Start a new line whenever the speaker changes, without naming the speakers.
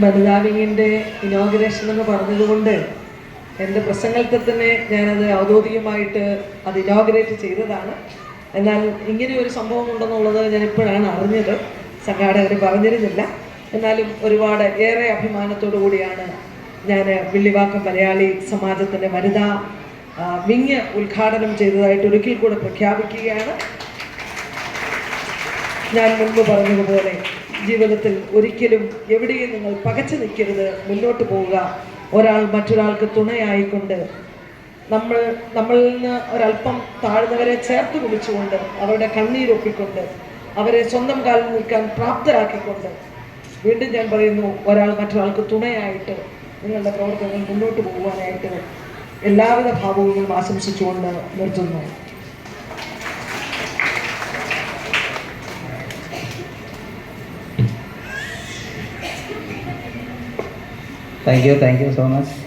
വനിതാ വിങ്ങിൻ്റെ ഇനോഗ്രേഷൻ എന്ന് പറഞ്ഞതുകൊണ്ട് എൻ്റെ പ്രസംഗത്തിൽ തന്നെ ഞാനത് ഔദ്യോഗികമായിട്ട് അത് ഇനോഗ്രേറ്റ് ചെയ്തതാണ്. എന്നാൽ ഇങ്ങനെ ഒരു സംഭവം ഉണ്ടെന്നുള്ളത് ഞാൻ ഇപ്പോഴാണ് അറിഞ്ഞത്, സംഘാടകർ പറഞ്ഞിരുന്നില്ല. എന്നാലും ഒരുപാട് ഏറെ അഭിമാനത്തോടു കൂടിയാണ് ഞാൻ വിള്ളിവാക്കം മലയാളി സമാജത്തിൻ്റെ വനിതാ വിങ് ഉദ്ഘാടനം ചെയ്തതായിട്ട് ഒരിക്കൽ കൂടെ പ്രഖ്യാപിക്കുകയാണ്. ഞാൻ മുൻപ് പറഞ്ഞതുപോലെ ജീവിതത്തിൽ ഒരിക്കലും എവിടെയും നിങ്ങൾ പകച്ചു നിൽക്കരുത്, മുന്നോട്ട് പോവുക. ഒരാൾ മറ്റൊരാൾക്ക് തുണയായിക്കൊണ്ട് നമ്മളിൽ നിന്ന് ഒരല്പം താഴ്ന്നവരെ ചേർത്ത് പിടിച്ചുകൊണ്ട് അവരുടെ കണ്ണീരൊപ്പിക്കൊണ്ട് അവരെ സ്വന്തം കാലിൽ നിൽക്കാൻ പ്രാപ്തരാക്കിക്കൊണ്ട്, വീണ്ടും ഞാൻ പറയുന്നു, ഒരാൾ മറ്റൊരാൾക്ക് തുണയായിട്ട് നിങ്ങളുടെ പ്രവർത്തനങ്ങൾ മുന്നോട്ട് പോകുവാനായിട്ട് എല്ലാവിധ ഭാവങ്ങളും ആശംസിച്ചുകൊണ്ട് നിർത്തുന്നു.
Thank you so much.